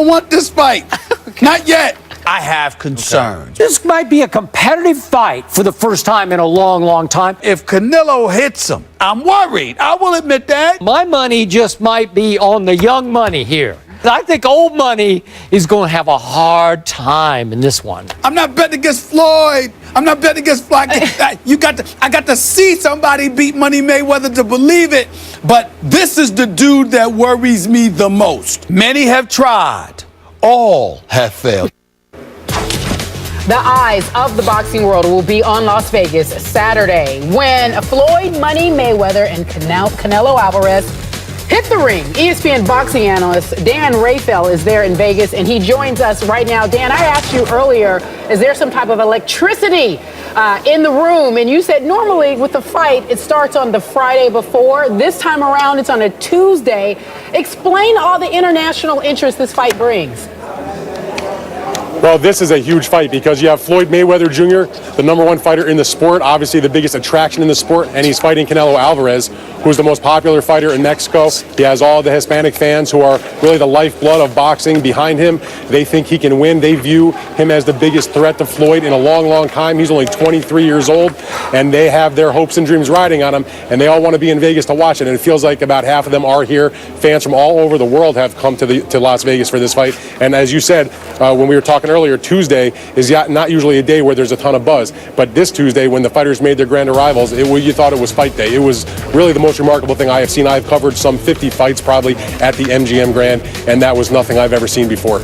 don't want this fight. Not yet. I have concerns. This might be a competitive fight for the first time in a long, long time. If Canelo hits him, I'm worried. I will admit that. My money just might be on the young money here. I think old money is going to have a hard time in this one. I'm not betting against Floyd. I'm not betting against Floyd. I got to see somebody beat Money Mayweather to believe it. But this is the dude that worries me the most. Many have tried. All have failed. The eyes of the boxing world will be on Las Vegas Saturday when Floyd Money Mayweather and Canelo Alvarez hit the ring. ESPN boxing analyst Dan Rafael is there in Vegas, and he joins us right now. Dan, I asked you earlier, is there some type of electricity in the room? And you said normally with the fight, it starts on the Friday before. This time around, it's on a Tuesday. Explain all the international interest this fight brings. Well, this is a huge fight because you have Floyd Mayweather Jr., the #1 fighter in the sport, obviously the biggest attraction in the sport, and he's fighting Canelo Alvarez, who's the most popular fighter in Mexico. He has all the Hispanic fans who are really the lifeblood of boxing behind him. They think he can win. They view him as the biggest threat to Floyd in a long, long time. He's only 23 years old, and they have their hopes and dreams riding on him, and they all want to be in Vegas to watch it, and it feels like about half of them are here. Fans from all over the world have come to Las Vegas for this fight, and as you said, when we were talking earlier, Tuesday is not usually a day where there's a ton of buzz, but this Tuesday, when the fighters made their grand arrivals, you thought it was fight day. It was really the most remarkable thing I have seen. I've covered some 50 fights probably at the MGM Grand, and that was nothing I've ever seen before.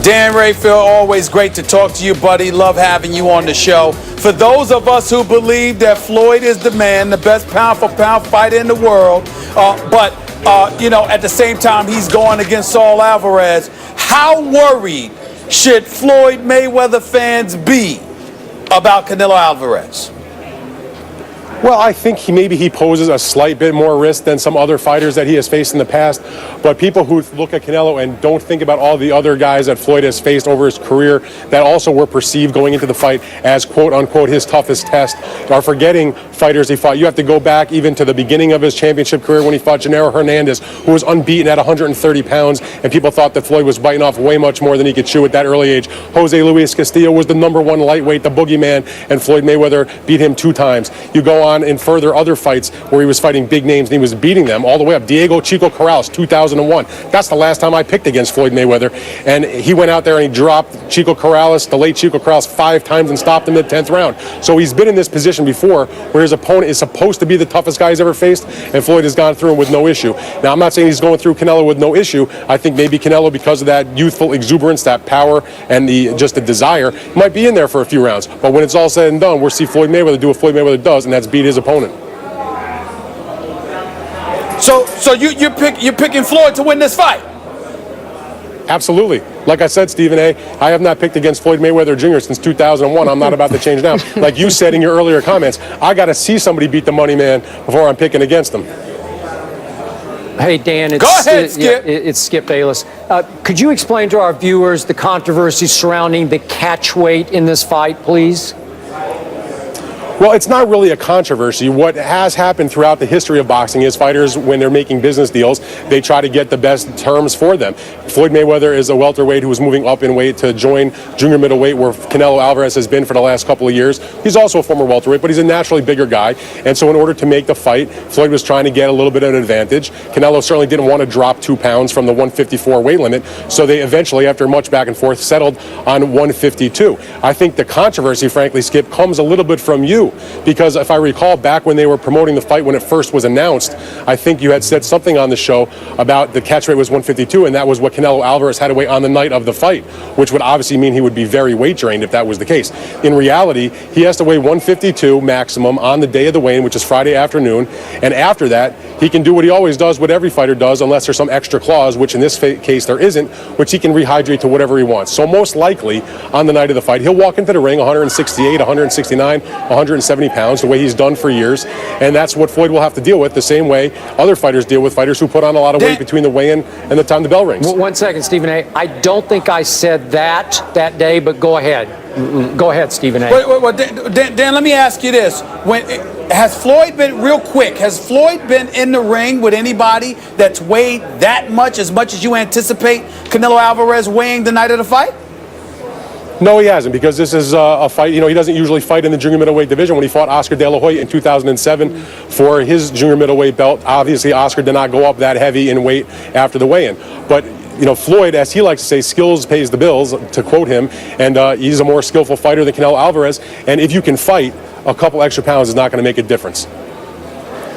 Dan Rafael, always great to talk to you, buddy. Love having you on the show. For those of us who believe that Floyd is the man, the best pound-for-pound fighter in the world, but at the same time, he's going against Saul Alvarez, how worried should Floyd Mayweather fans be about Canelo Alvarez? Well, I think maybe he poses a slight bit more risk than some other fighters that he has faced in the past. But people who look at Canelo and don't think about all the other guys that Floyd has faced over his career that also were perceived going into the fight as quote-unquote his toughest test are forgetting fighters he fought. You have to go back even to the beginning of his championship career when he fought Gennaro Hernandez, who was unbeaten at 130 pounds, and people thought that Floyd was biting off way much more than he could chew at that early age. Jose Luis Castillo was the #1 lightweight, the boogeyman, and Floyd Mayweather beat him 2 times. You go on in further other fights where he was fighting big names and he was beating them all the way up. Diego Chico Corrales, 2001. That's the last time I picked against Floyd Mayweather. And he went out there and he dropped Chico Corrales, the late Chico Corrales, 5 times and stopped him in the 10th round. So he's been in this position before where his opponent is supposed to be the toughest guy he's ever faced, and Floyd has gone through him with no issue. Now, I'm not saying he's going through Canelo with no issue. I think maybe Canelo, because of that youthful exuberance, that power, and just the desire, might be in there for a few rounds. But when it's all said and done, we'll see Floyd Mayweather do what Floyd Mayweather does, and that's beat his opponent. So you're picking Floyd to win this fight? Absolutely. Like I said, Stephen A., I have not picked against Floyd Mayweather Jr. since 2001. I'm not about to change now. Like you said in your earlier comments, I got to see somebody beat the money man before I'm picking against them. Hey, Dan, Go ahead, Skip. It's Skip Bayless. Could you explain to our viewers the controversy surrounding the catch weight in this fight, please? Well, it's not really a controversy. What has happened throughout the history of boxing is fighters, when they're making business deals, they try to get the best terms for them. Floyd Mayweather is a welterweight who is moving up in weight to join junior middleweight, where Canelo Alvarez has been for the last couple of years. He's also a former welterweight, but he's a naturally bigger guy. And so in order to make the fight, Floyd was trying to get a little bit of an advantage. Canelo certainly didn't want to drop 2 pounds from the 154 weight limit. So they eventually, after much back and forth, settled on 152. I think the controversy, frankly, Skip, comes a little bit from you. Because if I recall, back when they were promoting the fight when it first was announced, I think you had said something on the show about the catch weight was 152, and that was what Canelo Alvarez had to weigh on the night of the fight, which would obviously mean he would be very weight drained if that was the case. In reality, he has to weigh 152 maximum on the day of the weigh-in, which is Friday afternoon, and after that, he can do what he always does, what every fighter does, unless there's some extra clause, which in this case there isn't, which he can rehydrate to whatever he wants. So most likely, on the night of the fight, he'll walk into the ring 168, 169, 170. 170 pounds, the way he's done for years, and that's what Floyd will have to deal with, the same way other fighters deal with fighters who put on a lot of weight between the weigh-in and the time the bell rings. 1 second, Stephen A. I don't think I said that day, but go ahead. Go ahead, Stephen A. Wait, Dan, let me ask you this. Has Floyd been, real quick, has Floyd been in the ring with anybody that's weighed that much as you anticipate Canelo Alvarez weighing the night of the fight? No, he hasn't, because this is a fight. He doesn't usually fight in the junior middleweight division. When he fought Oscar De La Hoya in 2007 for his junior middleweight belt, obviously Oscar did not go up that heavy in weight after the weigh-in. But Floyd, as he likes to say, skills pays the bills, to quote him, and he's a more skillful fighter than Canelo Alvarez. And if you can fight, a couple extra pounds is not going to make a difference.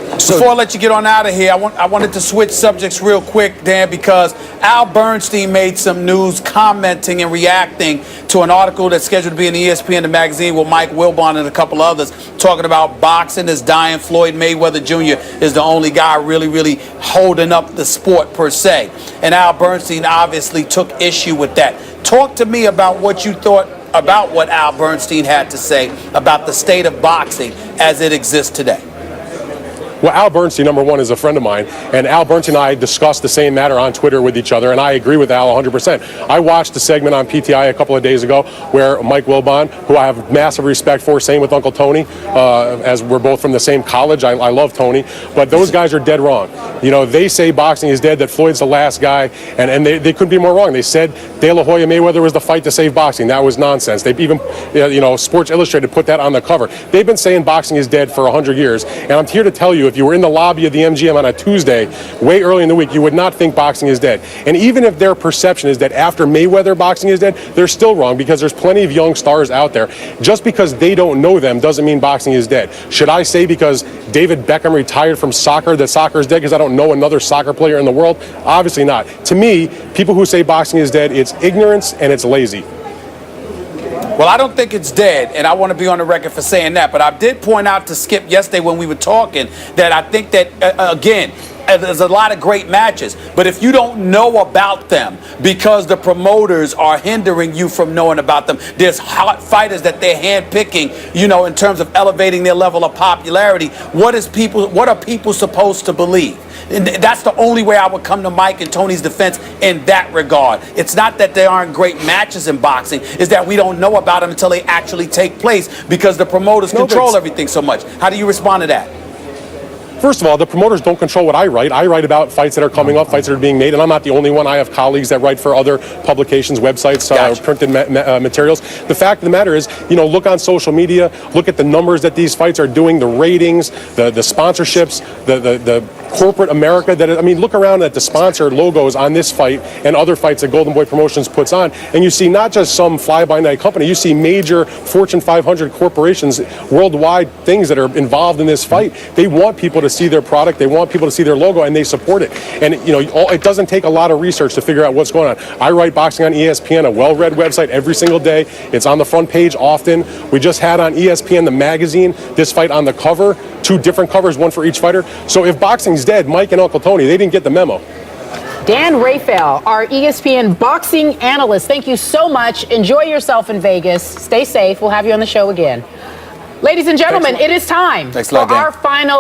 Before I let you get on out of here, I wanted to switch subjects real quick, Dan, because Al Bernstein made some news commenting and reacting to an article that's scheduled to be in ESPN the magazine with Mike Wilbon and a couple others, talking about boxing is dying. Floyd Mayweather Jr. is the only guy really holding up the sport per se. And Al Bernstein obviously took issue with that. Talk to me about what you thought about what Al Bernstein had to say about the state of boxing as it exists today. Well, Al Bernstein, number one, is a friend of mine, and Al Bernstein and I discussed the same matter on Twitter with each other, and I agree with Al 100%. I watched a segment on PTI a couple of days ago where Mike Wilbon, who I have massive respect for, same with Uncle Tony, as we're both from the same college. I love Tony, but those guys are dead wrong. They say boxing is dead, that Floyd's the last guy, and they couldn't be more wrong. They said De La Hoya Mayweather was the fight to save boxing. That was nonsense. They even, Sports Illustrated put that on the cover. They've been saying boxing is dead for 100 years, and I'm here to tell you, if you were in the lobby of the MGM on a Tuesday, way early in the week, you would not think boxing is dead. And even if their perception is that after Mayweather boxing is dead, they're still wrong, because there's plenty of young stars out there. Just because they don't know them doesn't mean boxing is dead. Should I say because David Beckham retired from soccer that soccer is dead because I don't know another soccer player in the world? Obviously not. To me, people who say boxing is dead, it's ignorance and it's lazy. Well, I don't think it's dead, and I want to be on the record for saying that. But I did point out to Skip yesterday when we were talking that I think that, again, there's a lot of great matches. But if you don't know about them because the promoters are hindering you from knowing about them, there's hot fighters that they're handpicking, in terms of elevating their level of popularity. What are people supposed to believe? And that's the only way I would come to Mike and Tony's defense in that regard. It's not that there aren't great matches in boxing. It's that we don't know about them until they actually take place because the promoters control everything so much. How do you respond to that? First of all, the promoters don't control what I write. I write about fights that are coming up, fights that are being made, and I'm not the only one. I have colleagues that write for other publications, websites, Gotcha. Printed materials. The fact of the matter is, look on social media, look at the numbers that these fights are doing, the ratings, the sponsorships, the corporate America. Look around at the sponsor logos on this fight and other fights that Golden Boy Promotions puts on, and you see not just some fly-by-night company, you see major Fortune 500 corporations, worldwide things that are involved in this fight. They want people to see their product, they want people to see their logo, and they support it. And it doesn't take a lot of research to figure out what's going on. I write boxing on ESPN, a well-read website, every single day. It's on the front page often. We just had on ESPN the magazine this fight on the cover, 2 different covers, one for each fighter. So if boxing's dead, Mike and Uncle Tony, they didn't get the memo. Dan Rafael, our ESPN boxing analyst, thank you so much. Enjoy yourself in Vegas. Stay safe. We'll have you on the show again. Ladies and gentlemen, it is time for our final